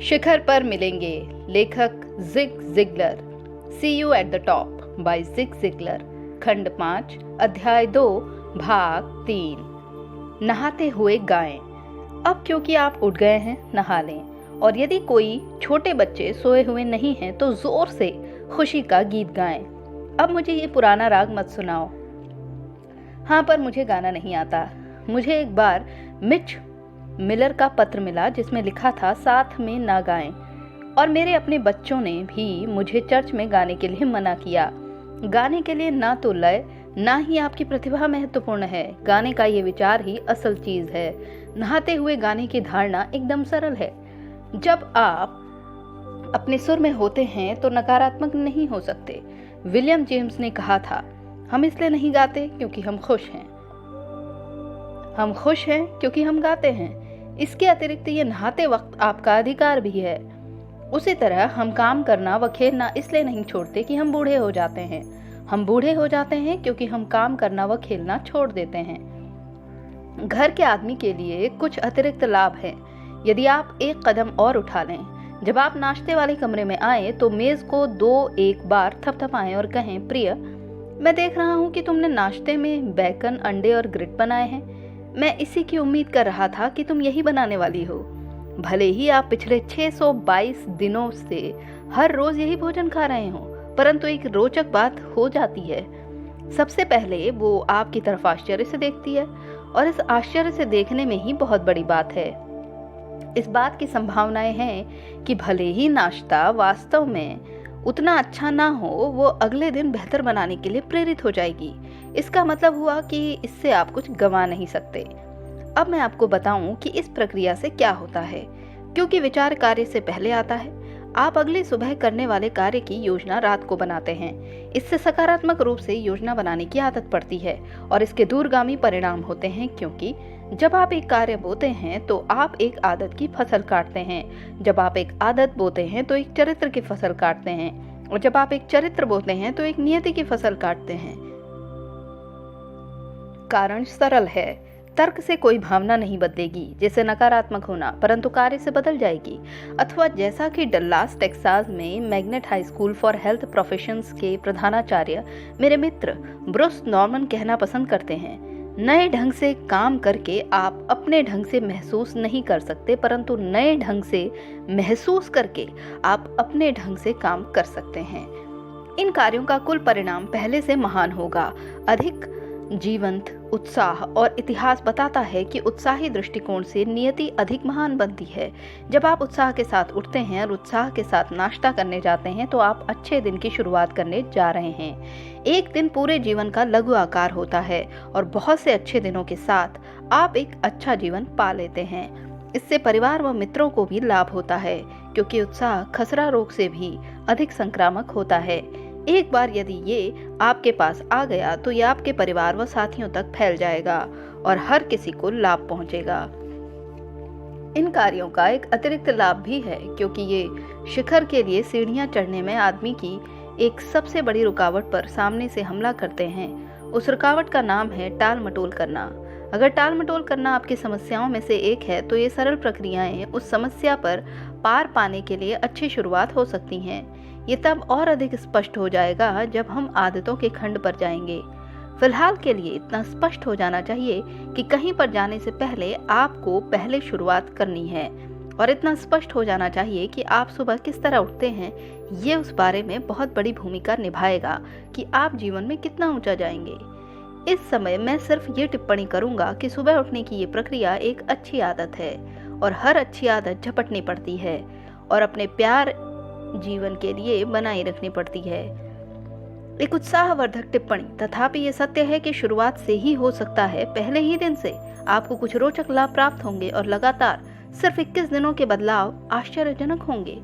शिखर पर मिलेंगे। लेखक Zig Ziglar. See you at the top by Zig Ziglar. खंड 5 अध्याय 2 भाग 3। नहाते हुए गाएं। अब क्योंकि आप उठ गए हैं, नहा लें। और यदि कोई छोटे बच्चे सोए हुए नहीं हैं तो जोर से खुशी का गीत गाएं। अब मुझे ये पुराना राग मत सुनाओ। हाँ, पर मुझे गाना नहीं आता। मुझे एक बार मिच मिलर का पत्र मिला जिसमें लिखा था साथ में ना गाएं। और मेरे अपने बच्चों ने भी मुझे चर्च में गाने के लिए मना किया। गाने के लिए ना तो लय ना ही आपकी प्रतिभा महत्वपूर्ण है। गाने का ये विचार ही असल चीज है। नहाते हुए गाने की धारणा एकदम सरल है। जब आप अपने सुर में होते हैं तो नकारात्मक नहीं हो सकते। विलियम जेम्स ने कहा था, हम इसलिए नहीं गाते क्योंकि हम खुश हैं, हम खुश हैं क्योंकि हम गाते हैं। इसके अतिरिक्त ये नहाते वक्त आपका अधिकार भी है। उसी तरह हम काम करना व खेलना इसलिए नहीं छोड़ते कि हम बूढ़े हो जाते हैं। हम बूढ़े हो जाते हैं क्योंकि हम काम करना व खेलना छोड़ देते हैं। घर के आदमी के लिए कुछ अतिरिक्त लाभ है यदि आप एक कदम और उठा लें। जब आप नाश्ते वाले कमरे में आए तो मेज को 2-1 बार थपथपाएं और कहें, प्रिय, मैं देख रहा हूं कि तुमने नाश्ते में बैकन, अंडे और ग्रिट बनाए हैं। मैं इसी की उम्मीद कर रहा था कि तुम यही बनाने वाली हो। भले ही आप पिछले 622 दिनों से हर रोज यही भोजन खा रहे हो, परंतु एक रोचक बात हो जाती है। सबसे पहले वो आपकी तरफ आश्चर्य से देखती है और इस आश्चर्य से देखने में ही बहुत बड़ी बात है। इस बात की संभावनाएं हैं कि भले ही नाश्ता वास्तव में उतना अच्छा ना हो, वो अगले दिन बेहतर बनाने के लिए प्रेरित हो जाएगी। इसका मतलब हुआ कि इससे आप कुछ गंवा नहीं सकते। अब मैं आपको बताऊं कि इस प्रक्रिया से क्या होता है। क्योंकि विचार कार्य से पहले आता है, आप अगली सुबह करने वाले कार्य की योजना रात को बनाते हैं। इससे सकारात्मक रूप से योजना बनाने की आदत पड़ती है और इसके दूरगामी परिणाम होते हैं। क्योंकि जब आप एक कार्य बोते हैं तो आप एक आदत की फसल काटते हैं। जब आप एक आदत बोते हैं तो एक चरित्र की फसल काटते हैं। और जब आप एक चरित्र बोते हैं तो एक नियति की फसल काटते हैं। कारण सरल है। तर्क से कोई भावना नहीं बदलेगी, जैसे नकारात्मक होना, परंतु कार्य से बदल जाएगी। अथवा जैसा कि डल्लास टेक्सास में magnet high school for health professions के प्रधानाचार्य मेरे मित्र ब्रूस नॉर्मन कहना पसंद करते हैं, नए ढंग से काम करके आप अपने ढंग से महसूस नहीं कर सकते, परंतु नए ढंग से महसूस करके आप अपने ढंग से काम कर सकते हैं। इन कार्यों का कुल परिणाम पहले से महान होगा। अधिक जीवंत उत्साह और इतिहास बताता है कि उत्साही दृष्टिकोण से नियति अधिक महान बनती है। जब आप उत्साह के साथ उठते हैं और उत्साह के साथ नाश्ता करने जाते हैं तो आप अच्छे दिन की शुरुआत करने जा रहे हैं। एक दिन पूरे जीवन का लघु आकार होता है और बहुत से अच्छे दिनों के साथ आप एक अच्छा जीवन पा लेते हैं। इससे परिवार व मित्रों को भी लाभ होता है, क्योंकि उत्साह खसरा रोग से भी अधिक संक्रामक होता है। एक बार यदि ये आपके पास आ गया तो ये आपके परिवार व साथियों तक फैल जाएगा और हर किसी को लाभ पहुंचेगा। इन कार्यों का एक अतिरिक्त लाभ भी है, क्योंकि ये शिखर के लिए सीढ़ियां चढ़ने में आदमी की एक सबसे बड़ी रुकावट पर सामने से हमला करते हैं। उस रुकावट का नाम है टाल मटोल करना। अगर टाल मटोल करना आपकी समस्याओं में से एक है तो ये सरल प्रक्रियाएं उस समस्या पर पार पाने के लिए अच्छी शुरुआत हो सकती हैं। ये तब और अधिक स्पष्ट हो जाएगा जब हम आदतों के खंड पर जाएंगे। फिलहाल के लिए इतना स्पष्ट हो जाना चाहिए कि कहीं पर जाने से पहले आपको पहले शुरुआत करनी है, और इतना स्पष्ट हो जाना चाहिए कि आप सुबह किस तरह उठते हैं। ये उस बारे में बहुत बड़ी भूमिका निभाएगा कि आप जीवन में कितना ऊंचा जाएंगे। इस समय मैं सिर्फ ये टिप्पणी करूंगा कि सुबह उठने की ये प्रक्रिया एक अच्छी आदत है और हर अच्छी आदत झपटनी पड़ती है और अपने प्यार जीवन के लिए बनाए रखनी पड़ती है। एक उत्साहवर्धक टिप्पणी, तथापि ये सत्य है कि शुरुआत से ही हो सकता है पहले ही दिन से आपको कुछ रोचक लाभ प्राप्त होंगे और लगातार सिर्फ 21 दिनों के बदलाव आश्चर्यजनक होंगे।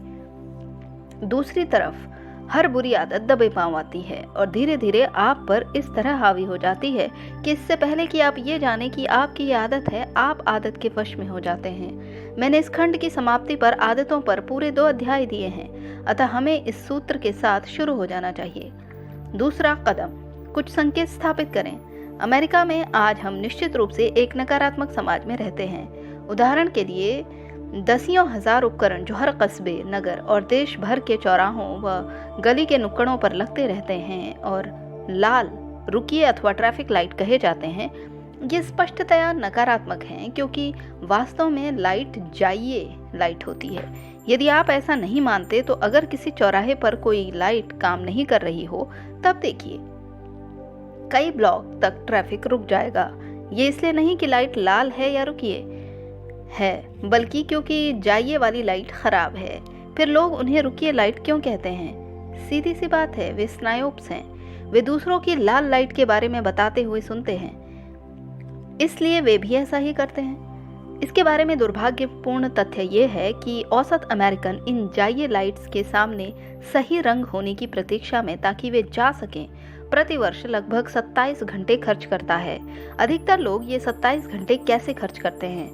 दूसरी तरफ हर बुरी आदत दबे पांव आती है और धीरे धीरे आप पर इस तरह हावी हो जाती है कि इससे पहले कि आप ये जाने कि आपकी ये आदत है, आप आदत के वश में हो जाते हैं। मैंने इस खंड की समाप्ति पर आदतों पर पूरे 2 अध्याय दिए हैं, अतः हमें इस सूत्र के साथ शुरू हो जाना चाहिए। दूसरा कदम, कुछ संकेत स्थापित करें। अमेरिका में आज हम निश्चित रूप से एक नकारात्मक समाज में रहते हैं। उदाहरण के लिए दसियों हजार उपकरण जो हर कस्बे, नगर और देश भर के चौराहों व गली के नुक्कड़ों पर लगते रहते हैं और लाल रुकिए अथवा ट्रैफिक लाइट कहे जाते हैं, ये स्पष्टतया नकारात्मक हैं, क्योंकि वास्तव में लाइट जाइए लाइट होती है। यदि आप ऐसा नहीं मानते तो अगर किसी चौराहे पर कोई लाइट काम नहीं कर रही हो, तब देखिए कई ब्लॉक तक ट्रैफिक रुक जाएगा। ये इसलिए नहीं कि लाइट लाल है या रुकिए है, बल्कि क्योंकि जाइए वाली लाइट खराब है। फिर लोग उन्हें रुकिए लाइट क्यों कहते हैं? सीधी सी बात है, वे स्नायोप्स हैं। वे दूसरों की लाल लाइट के बारे में बताते हुए सुनते हैं, इसलिए वे भी ऐसा ही करते हैं। इसके बारे में दुर्भाग्यपूर्ण तथ्य ये है कि औसत अमेरिकन इन जाइए लाइट्स के सामने सही रंग होने की प्रतीक्षा में, ताकि वे जा सकें, प्रतिवर्ष लगभग 27 घंटे खर्च करता है। अधिकतर लोग ये 27 घंटे कैसे खर्च करते हैं?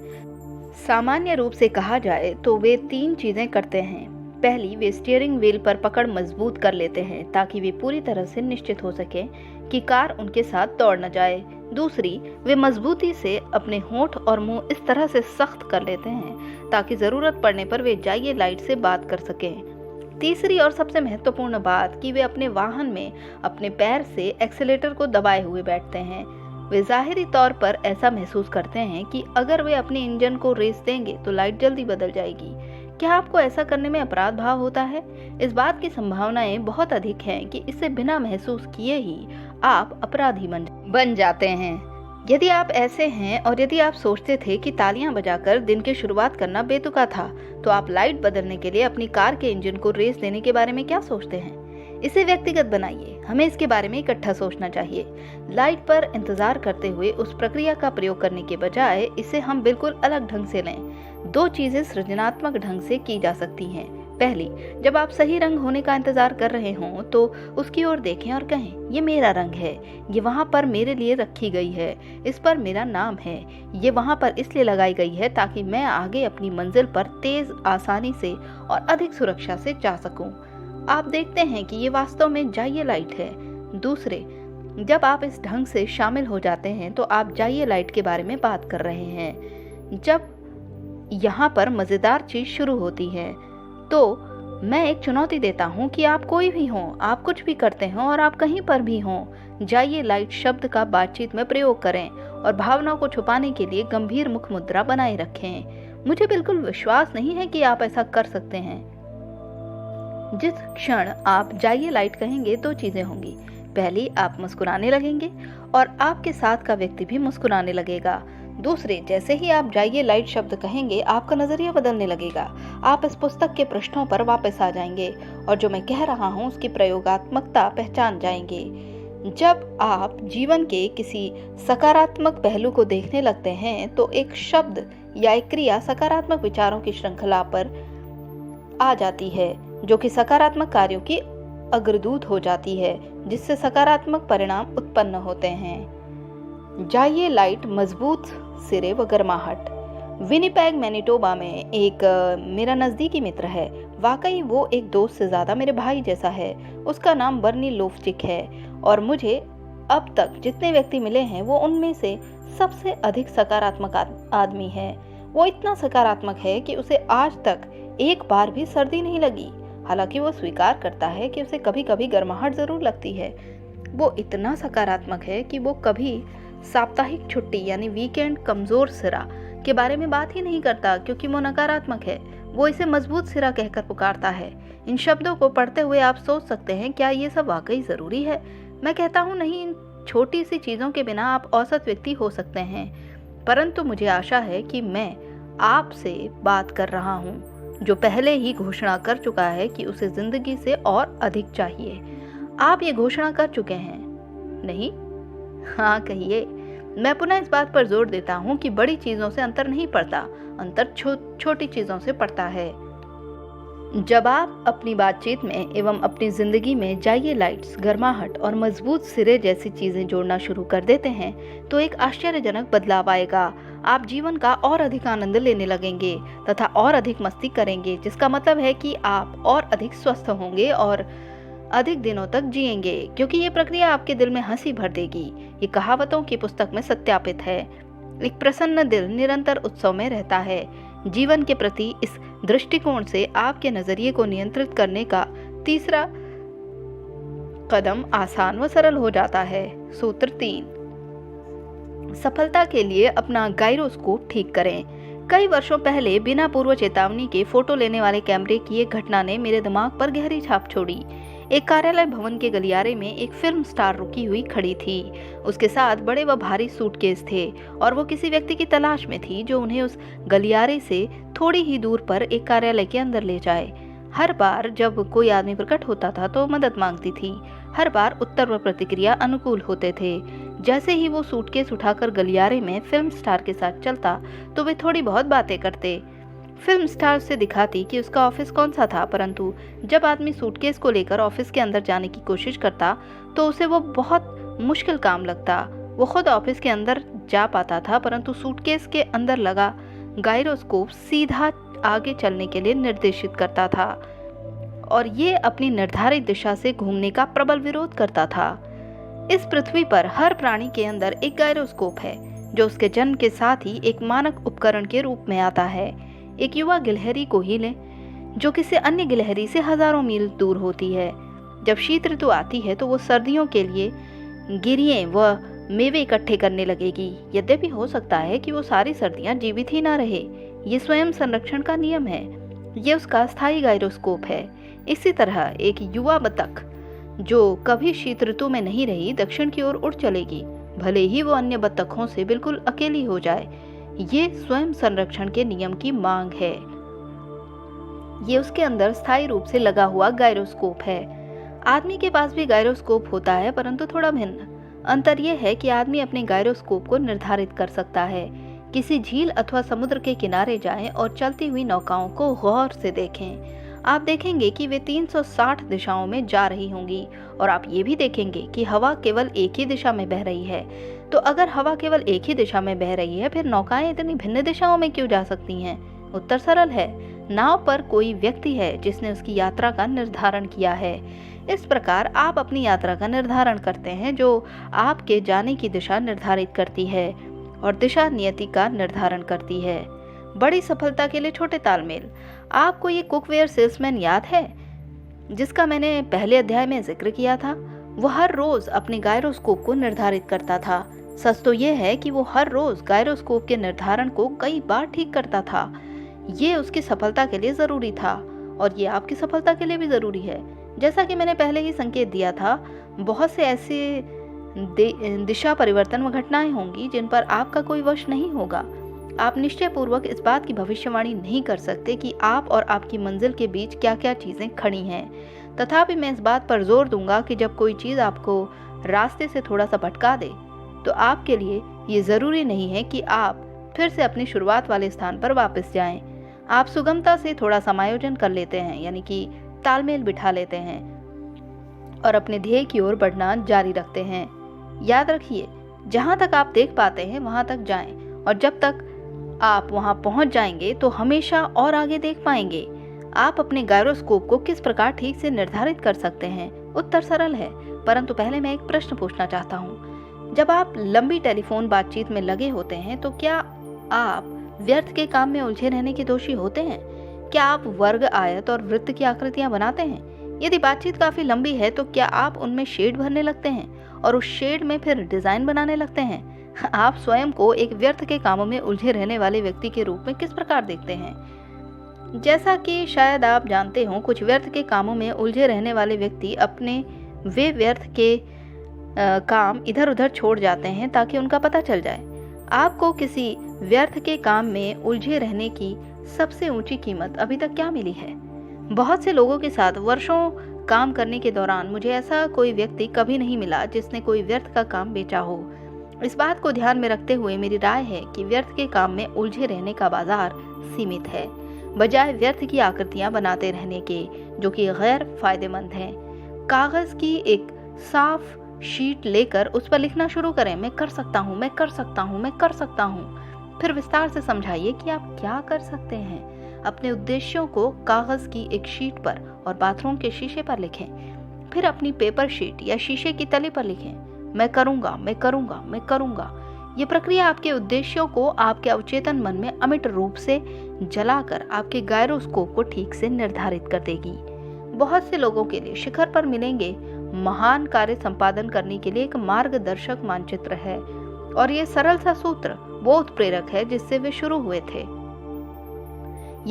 सामान्य रूप से कहा जाए तो वे 3 चीजें करते हैं। पहली, वे स्टीयरिंग व्हील पर पकड़ मजबूत कर लेते हैं ताकि वे पूरी तरह से निश्चित हो सके कि कार उनके साथ दौड़ न जाए। दूसरी, वे मजबूती से अपने होंठ और मुंह इस तरह से सख्त कर लेते हैं ताकि जरूरत पड़ने पर वे जाइए लाइट से बात कर सकें। तीसरी और सबसे महत्वपूर्ण बात कि वे अपने वाहन में अपने पैर से एक्सीलेटर को दबाए हुए बैठते हैं। वे जाहिरी तौर पर ऐसा महसूस करते हैं कि अगर वे अपने इंजन को रेस देंगे तो लाइट जल्दी बदल जाएगी। क्या आपको ऐसा करने में अपराध भाव होता है? इस बात की संभावनाएं बहुत अधिक हैं कि इसे बिना महसूस किए ही आप अपराधी बन जाते हैं। यदि आप ऐसे हैं और यदि आप सोचते थे कि तालियां बजाकर दिन की शुरुआत करना बेतुका था, तो आप लाइट बदलने के लिए अपनी कार के इंजन को रेस देने के बारे में क्या सोचते हैं? इसे व्यक्तिगत बनाइए। हमें इसके बारे में इकट्ठा सोचना चाहिए। लाइट पर इंतजार करते हुए उस प्रक्रिया का प्रयोग करने के बजाय इसे हम बिल्कुल अलग ढंग से लें। 2 चीजें सृजनात्मक ढंग से की जा सकती हैं। पहली, जब आप सही रंग होने का इंतजार कर रहे हों तो उसकी ओर देखें और कहें, ये मेरा रंग है, ये वहां पर मेरे लिए रखी गई है, इस पर मेरा नाम है, ये वहां पर इसलिए लगाई गई है ताकि मैं आगे अपनी मंजिल पर तेज, आसानी से और अधिक सुरक्षा से जा सकूं। आप देखते हैं कि ये वास्तव में जाइए लाइट है। दूसरे, जब आप इस ढंग से शामिल हो जाते हैं तो आप जाइए लाइट के बारे में बात कर रहे हैं। जब यहाँ पर मजेदार चीज शुरू होती है, तो मैं एक चुनौती देता हूँ कि आप कोई भी हों, आप कुछ भी करते हों और आप कहीं पर भी हों, जाइए लाइट शब्द का बातचीत में प्रयोग करें और भावनाओं को छुपाने के लिए गंभीर मुख मुद्रा बनाए रखें। मुझे बिल्कुल विश्वास नहीं है कि आप ऐसा कर सकते हैं। जिस क्षण आप जाइए लाइट कहेंगे, 2 चीजें होंगी। पहली, आप मुस्कुराने लगेंगे और आपके साथ का व्यक्ति भी मुस्कुराने लगेगा। दूसरे, जैसे ही आप जाइए लाइट शब्द कहेंगे, आपका नजरिया बदलने लगेगा। आप इस पुस्तक के पृष्ठों पर वापस आ जाएंगे और जो मैं कह रहा हूँ उसकी प्रयोगात्मकता पहचान जाएंगे। जब आप जीवन के किसी सकारात्मक पहलू को देखने लगते हैं तो एक शब्द या एक क्रिया सकारात्मक विचारों की श्रृंखला पर आ जाती है, जो कि सकारात्मक कार्यों की अग्रदूत हो जाती है, जिससे सकारात्मक परिणाम उत्पन्न होते हैं। जाइए लाइट, मजबूत सिरे व गर्माहट। विनिपेग मैनिटोबा में एक मेरा नजदीकी मित्र है। वाकई वो एक दोस्त से ज्यादा मेरे भाई जैसा है। उसका नाम बर्नी लोफ्चिक है और मुझे अब तक जितने व्यक्ति मिले हैं वो उनमें से सबसे अधिक सकारात्मक आदमी है। वो इतना सकारात्मक है कि उसे आज तक एक बार भी सर्दी नहीं लगी। हालांकि वो स्वीकार करता है कि उसे कभी कभी गर्माहट जरूर लगती है। वो इतना सकारात्मक है कि वो कभी साप्ताहिक छुट्टी यानी वीकेंड कमजोर सिरा के बारे में बात ही नहीं करता, क्योंकि वो नकारात्मक है। वो इसे मजबूत सिरा कहकर पुकारता है। इन शब्दों को पढ़ते हुए आप सोच सकते हैं, क्या ये सब वाकई जरूरी है? मैं कहता हूँ नहीं, इन छोटी सी चीजों के बिना आप औसत व्यक्ति हो सकते हैं। परंतु मुझे आशा है कि मैं आपसे बात कर रहा हूँ जो पहले ही घोषणा कर चुका है कि उसे जिंदगी से और अधिक चाहिए। आप ये घोषणा कर चुके हैं, नहीं? हाँ कहिए। मैं पुनः इस बात पर जोर देता हूँ कि बड़ी चीजों से अंतर नहीं पड़ता, अंतर छोटी चीजों से पड़ता है। जब आप अपनी बातचीत में एवं अपनी जिंदगी में जाइए लाइट्स, गर्माहट और मजबूत सिरे जैसी चीजें जोड़ना शुरू कर देते हैं तो एक आश्चर्यजनक बदलाव आएगा। आप जीवन का और अधिक आनंद लेने लगेंगे तथा और अधिक मस्ती करेंगे, जिसका मतलब है कि आप और अधिक स्वस्थ होंगे और अधिक दिनों तक जिएंगे, क्योंकि ये प्रक्रिया आपके दिल में हंसी भर देगी। ये कहावतों की पुस्तक में सत्यापित है। एक प्रसन्न दिल निरंतर उत्सव में रहता है। जीवन के प्रति इस दृष्टिकोण से आपके नजरिए को नियंत्रित करने का तीसरा कदम आसान व सरल हो जाता है। सूत्र 3, सफलता के लिए अपना गायरोस्कोप ठीक करें। कई वर्षों पहले बिना पूर्व चेतावनी के फोटो लेने वाले कैमरे की एक घटना ने मेरे दिमाग पर गहरी छाप छोड़ी। एक कार्यालय भवन के गलियारे में एक फिल्म स्टार रुकी हुई खड़ी थी। उसके साथ बड़े व भारी सूटकेस थे और वो किसी व्यक्ति की तलाश में थी जो उन्हें उस गलियारे से थोड़ी ही दूर पर एक कार्यालय के अंदर ले जाए। हर बार जब कोई आदमी प्रकट होता था तो मदद मांगती थी। हर बार उत्तर व प्रतिक्रिया अनुकूल होते थे। जैसे ही वो सूटकेस उठाकर गलियारे में फिल्म स्टार के साथ चलता तो वे थोड़ी बहुत बातें करते। फिल्म स्टार से दिखाती कि उसका ऑफिस कौन सा था, परंतु जब आदमी सूटकेस को लेकर ऑफिस के अंदर जाने की कोशिश करता तो उसे वो बहुत मुश्किल काम लगता। वो खुद ऑफिस के अंदर जा पाता था, परंतु सूटकेस के अंदर लगा गायरोस्कोप सीधा आगे चलने के लिए निर्देशित करता था और ये अपनी निर्धारित दिशा से घूमने का प्रबल विरोध करता था। इस पृथ्वी पर हर प्राणी के अंदर एक गायरोस्कोप है जो उसके जन्म के साथ ही एक मानक उपकरण के रूप में आता है। एक युवा गिलहरी को ही लें जो किसी अन्य गिलहरी से हजारों मील दूर होती है। जब शीत ऋतु आती है तो वो सर्दियों के लिए गिरिएं व मेवे इकट्ठे करने लगेगी। यद्यपि हो सकता है कि वो सारी सर्दियां जीवित ही ना रहे। ये स्वयं संरक्षण का नियम है। ये उसका स्थायी गायरोस्कोप है। इसी तरह एक युवा बतख जो कभी शीत ऋतु में नहीं रही दक्षिण की ओर उड़ चलेगी, भले ही वो अन्य बतखों से बिल्कुल अकेली हो जाए। ये स्वयं संरक्षण के नियम की मांग है। ये उसके अंदर स्थायी रूप से लगा हुआ गायरोस्कोप है। आदमी के पास भी गायरोस्कोप होता है, परंतु थोड़ा भिन्न। अंतर यह है कि आदमी अपने गायरोस्कोप को निर्धारित कर सकता है। किसी झील अथवा समुद्र के किनारे जाएं और चलती हुई नौकाओं को गौर से देखें। आप देखेंगे कि वे 360 दिशाओं में जा रही होंगी और आप ये भी देखेंगे कि हवा केवल एक ही दिशा में बह रही है। तो अगर हवा केवल एक ही दिशा में बह रही है, फिर नौकाएं इतनी भिन्न दिशाओं में क्यों जा सकती हैं? उत्तर सरल है, नाव पर कोई व्यक्ति है जिसने उसकी यात्रा का निर्धारण किया है। इस प्रकार आप अपनी यात्रा का निर्धारण करते हैं जो आपके जाने की दिशा निर्धारित करती है और दिशा नियति का निर्धारण करती है। बड़ी सफलता के लिए छोटे तालमेल। आपको ये कुकवेयर सेल्समैन याद है जिसका मैंने पहले अध्याय में जिक्र किया था? वो हर रोज अपने गायरोस्कोप को निर्धारित करता था। सच तो यह है कि वो हर रोज गायरोस्कोप के निर्धारण को कई बार ठीक करता था। ये उसकी सफलता के लिए जरूरी था और ये आपकी सफलता के लिए भी जरूरी है। जैसा कि मैंने पहले ही संकेत दिया था, बहुत से ऐसे दिशा परिवर्तन व घटनाएं होंगी जिन पर आपका कोई वश नहीं होगा। आप निश्चय पूर्वक इस बात की भविष्यवाणी नहीं कर सकते कि आप और आपकी मंजिल के बीच क्या क्या चीजें खड़ी हैं। तथापि मैं इस बात पर जोर दूंगा कि जब कोई चीज आपको रास्ते से थोड़ा सा भटका दे तो आपके लिए ये जरूरी नहीं है कि आप फिर से अपनी शुरुआत वाले स्थान पर वापस जाएं। आप सुगमता से थोड़ा समायोजन कर लेते हैं, यानी कि तालमेल बिठा लेते हैं और अपने ध्येय की ओर बढ़ना जारी रखते हैं। याद रखिए, जहां तक आप देख पाते हैं वहां तक जाएं और जब तक आप वहां पहुंच जाएंगे तो हमेशा और आगे देख पाएंगे। आप अपने गायरोस्कोप को किस प्रकार ठीक से निर्धारित कर सकते हैं? उत्तर सरल है, परंतु पहले मैं एक प्रश्न पूछना चाहता हूँ। जब आप लंबी टेलीफोन बातचीत में लगे होते हैं तो क्या आप व्यर्थ के काम में उलझे रहने के दोषी होते हैं? क्या आप वर्ग, आयत और वृत्त की आकृतियां बनाते हैं? यदि बातचीत काफी लंबी है तो क्या आप उनमें शेड भरने लगते हैं और उस शेड में फिर डिजाइन बनाने लगते हैं? आप स्वयं को एक व्यर्थ के कामों में उलझे रहने वाले व्यक्ति के रूप में किस प्रकार देखते हैं? जैसा कि शायद आप जानते हो, कुछ व्यर्थ के कामों में उलझे रहने वाले व्यक्ति अपने वे व्यर्थ के काम इधर उधर छोड़ जाते हैं ताकि उनका पता चल जाए। आपको किसी व्यर्थ के काम में उलझे रहने की सबसे ऊंची कीमत अभी तक क्या मिली है? बहुत से लोगों के साथ वर्षों काम करने के दौरान मुझे ऐसा कोई व्यक्ति कभी नहीं मिला जिसने कोई व्यर्थ का काम बेचा हो। इस बात को ध्यान में रखते हुए मेरी राय है कि व्यर्थ के काम में उलझे रहने का बाजार सीमित है, बजाय व्यर्थ की आकृतियां बनाते रहने के जो कि गैर फायदेमंद हैं। कागज की एक साफ शीट लेकर उस पर लिखना शुरू करें, मैं कर सकता हूँ, मैं कर सकता हूँ, मैं कर सकता हूँ। फिर विस्तार से समझाइए कि आप क्या कर सकते हैं। अपने उद्देश्यों को कागज की एक शीट पर और बाथरूम के शीशे पर लिखें। फिर अपनी पेपर शीट या शीशे की तली पर लिखें, मैं करूँगा, मैं करूँगा, मैं करूँगा। ये प्रक्रिया आपके उद्देश्यों को आपके अवचेतन मन में अमिट रूप से जलाकर आपके गायरोस्कोप को ठीक से निर्धारित कर देगी। बहुत से लोगों के लिए शिखर पर मिलेंगे महान कार्य संपादन करने के लिए एक मार्गदर्शक मानचित्र है, और ये सरल सा सूत्र वो उत्प्रेरक है जिससे वे शुरू हुए थे।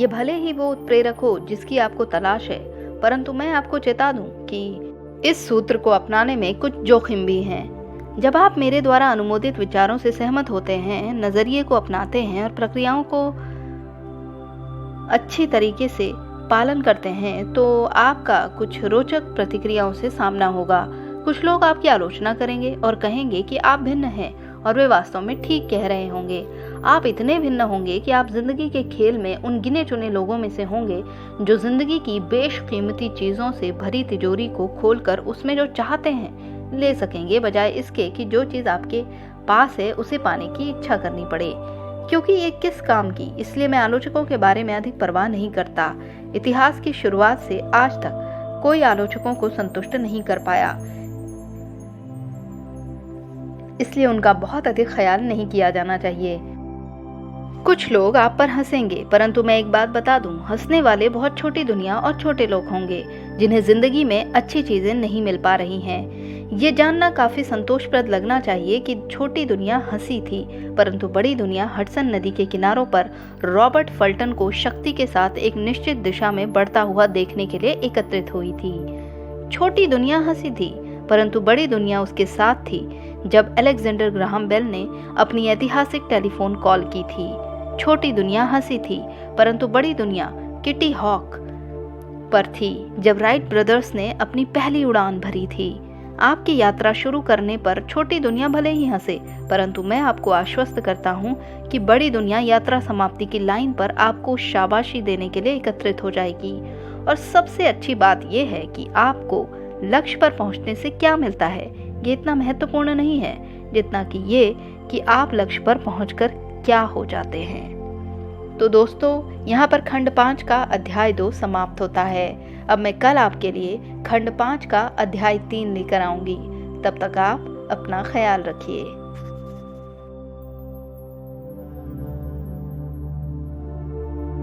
ये भले ही वो उत्प्रेरक हो जिसकी आपको तलाश है, परंतु मैं आपको चेता दूं कि इस सूत्र को अपनाने में कुछ जोखिम भी हैं। जब आप मेरे द्वारा अनुमोदित विचारों से सहमत होते हैं, नजरिए को अपनाते हैं और प्रक्रियाओं को अच्छी तरीके से पालन करते हैं, तो आपका कुछ रोचक प्रतिक्रियाओं से सामना होगा। कुछ लोग आपकी आलोचना करेंगे और कहेंगे कि आप भिन्न हैं, और वे वास्तव में ठीक कह रहे होंगे। आप इतने भिन्न होंगे कि आप जिंदगी के खेल में उन गिने चुने लोगों में से होंगे जो जिंदगी की बेशकीमती चीजों से भरी तिजोरी को खोलकर उसमें जो चाहते हैं ले सकेंगे, बजाय इसके कि जो चीज आपके पास है उसे पाने की इच्छा करनी पड़े। क्योंकि ये किस काम की, इसलिए मैं आलोचकों के बारे में अधिक परवाह नहीं करता। इतिहास की शुरुआत से आज तक कोई आलोचकों को संतुष्ट नहीं कर पाया, इसलिए उनका बहुत अधिक ख्याल नहीं किया जाना चाहिए। कुछ लोग आप पर हंसेंगे, परंतु मैं एक बात बता दूं, हंसने वाले बहुत छोटी दुनिया और छोटे लोग होंगे जिन्हें जिंदगी में अच्छी चीजें नहीं मिल पा रही हैं। ये जानना काफी संतोषप्रद लगना चाहिए कि छोटी दुनिया हंसी थी, परंतु बड़ी दुनिया हडसन नदी के किनारों पर रॉबर्ट फल्टन को शक्ति के साथ एक निश्चित दिशा में बढ़ता हुआ देखने के लिए एकत्रित हुई थी। छोटी दुनिया हंसी थी, परंतु बड़ी दुनिया उसके साथ थी जब अलेक्जेंडर ग्राहम बेल ने अपनी ऐतिहासिक टेलीफोन कॉल की थी। छोटी दुनिया हंसी थी, परंतु बड़ी दुनिया किटी हॉक पर थी जब राइट ब्रदर्स ने अपनी पहली उड़ान भरी थी। आपकी यात्रा शुरू करने पर छोटी दुनिया भले ही हंसे, परंतु मैं आपको आश्वस्त करता हूं कि बड़ी दुनिया यात्रा समाप्ति की लाइन पर आपको शाबाशी देने के लिए एकत्रित हो जाएगी। और सबसे अच्छी बात यह है कि आपको लक्ष्य पर पहुंचने से क्या मिलता है, ये इतना महत्वपूर्ण नहीं है जितना कि ये कि आप लक्ष्य पर पहुंचकर क्या हो जाते हैं। तो दोस्तों, यहाँ पर खंड 5 का अध्याय 2 समाप्त होता है। अब मैं कल आपके लिए खंड 5 का अध्याय 3 लेकर आऊंगी। तब तक आप अपना ख्याल रखिए।